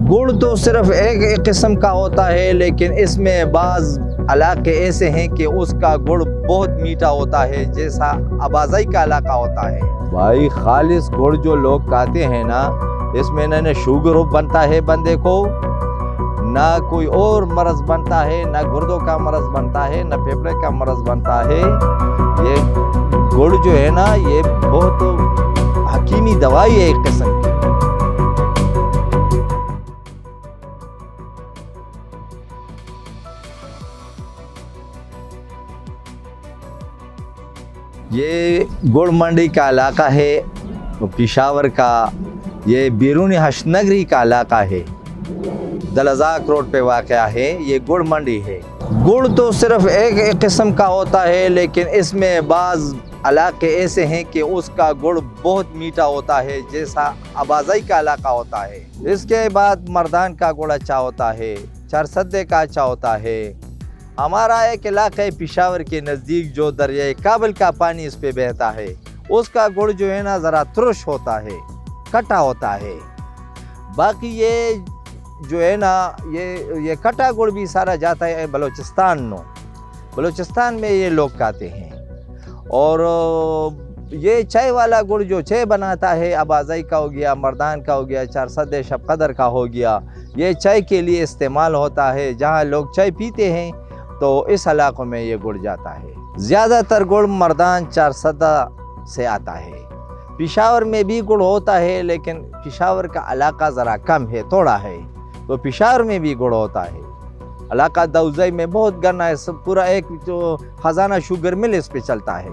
गुड़ तो सिर्फ एक किस्म का होता है, लेकिन इसमें बाज़ इलाके ऐसे हैं कि उसका गुड़ बहुत मीठा होता है, जैसा आबाजाई का इलाका होता है। भाई खालिस गुड़ जो लोग खाते हैं ना, इसमें ना शुगर बनता है बंदे को, ना कोई और मर्ज़ बनता है, ना गुर्दों का मर्ज़ बनता है, ना फेफड़े का मर्ज़ बनता है। ये गुड़ जो है ना, ये बहुत हकीमी दवाई है एक किस्म की। ये गुड़ मंडी का इलाका है पेशावर का, ये बैरून हशनगरी का इलाका है, दलजाक रोड पे वाक़या है। ये गुड़ मंडी है। गुड़ तो सिर्फ एक किस्म का होता है, लेकिन इसमें बाज़ इलाके ऐसे हैं कि उसका गुड़ बहुत मीठा होता है, जैसा आबाजाई का इलाका होता है। इसके बाद मर्दान का गुड़ अच्छा होता है, चरसद्दे का अच्छा होता है। हमारा एक इलाका है पेशावर के नज़दीक, जो दरिया काबल का पानी इस पे बहता है, उसका गुड़ जो है ना ज़रा तुरश होता है, कटा होता है। बाकी ये जो है ना, ये कटा गुड़ भी सारा जाता है बलूचिस्तान में ये लोग खाते हैं। और ये चाय वाला गुड़ जो चाय बनाता है, आबाजाई का हो गया, मर्दान का हो गया, चरसद्दे शब कदर का हो गया, ये चाय के लिए इस्तेमाल होता है। जहाँ लोग चाय पीते हैं तो इस इलाक़ों में ये गुड़ जाता है। ज़्यादातर गुड़ मर्दान चरसद्दा से आता है। पेशावर में भी गुड़ होता है, लेकिन पेशावर का इलाका ज़रा कम है, थोड़ा है, तो पेशावर में भी गुड़ होता है। इलाका दौज़ई में बहुत गन्ना है, सब पूरा एक जो ख़जाना शुगर मिल इस पे चलता है,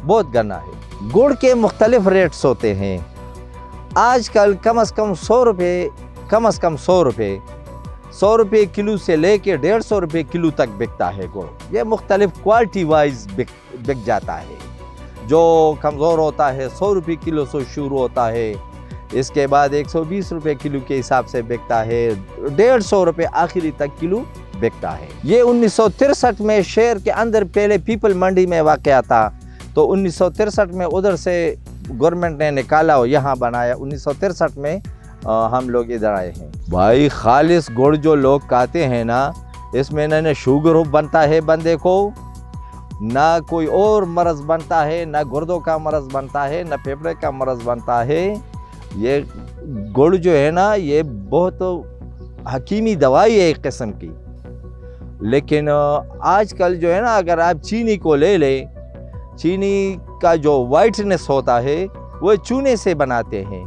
बहुत गन्ना है। गुड़ के मुख्तलिफ रेट्स होते हैं। आजकल कम अज़ कम 100 रुपये किलो से लेके 150 रुपये किलो तक बिकता है गुड़। ये मुख्तलिफ क्वालिटी वाइज बिक जाता है। जो कमज़ोर होता है 100 रुपये किलो से शुरू होता है, इसके बाद 120 रुपये किलो के हिसाब से बिकता है, 150 रुपये आखिरी तक किलो बिकता है। ये 1963 में शहर के अंदर पहले पीपल मंडी में वाक़या था, तो 1963 में उधर से गवर्नमेंट ने निकाला और यहाँ बनाया। 1963 में हम लोग इधर आए हैं। भाई खालिस गुड़ जो लोग खाते हैं ना, इसमें ना शुगर बनता है बंदे को, ना कोई और मर्ज़ बनता है, ना गुर्दों का मर्ज़ बनता है, ना फेफड़े का मर्ज़ बनता है। ये गुड़ जो है ना, ये बहुत हकीमी दवाई है एक किस्म की। लेकिन आजकल जो है ना, अगर आप चीनी को ले लें, चीनी का जो वाइटनेस होता है वो चूने से बनाते हैं।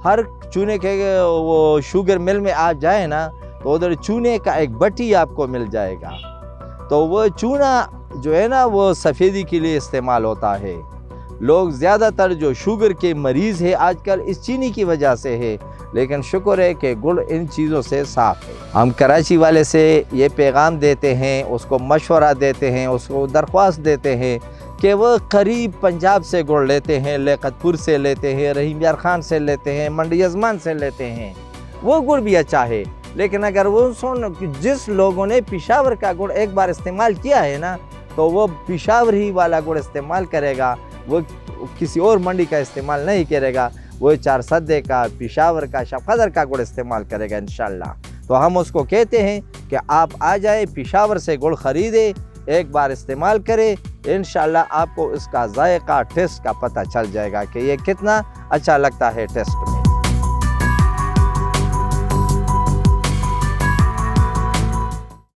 हर चूने के वो शुगर मिल में आप जाए ना, तो उधर चूने का एक बट्टी आपको मिल जाएगा। तो वो चूना जो है ना, वो सफ़ेदी के लिए इस्तेमाल होता है। लोग ज़्यादातर जो शुगर के मरीज़ है आजकल इस चीनी की वजह से है, लेकिन शुक्र है कि गुड़ इन चीज़ों से साफ़ है। हम कराची वाले से ये पैगाम देते हैं, उसको मशवरा देते हैं, उसको दरख्वास्त देते हैं कि वो करीब पंजाब से गुड़ लेते हैं, लियाकतपुर से लेते हैं, रहीम यार खान से लेते हैं, मंडी अजमान से लेते हैं। वो गुड़ भी अच्छा है, लेकिन अगर वो जिस लोगों ने पेशावर का गुड़ एक बार इस्तेमाल किया है ना, तो वो पेशावर ही वाला गुड़ इस्तेमाल करेगा, वो किसी और मंडी का इस्तेमाल नहीं करेगा। वो चरसद्दे का, पेशावर का, शब कदर का गुड़ इस्तेमाल करेगा इंशाल्लाह। तो हम उसको कहते हैं कि आप आ जाए, पेशावर से गुड़ ख़रीदे, एक बार इस्तेमाल करें, इंशाल्लाह आपको इसका जायका, टेस्ट का पता चल जाएगा कि ये कितना अच्छा लगता है टेस्ट में।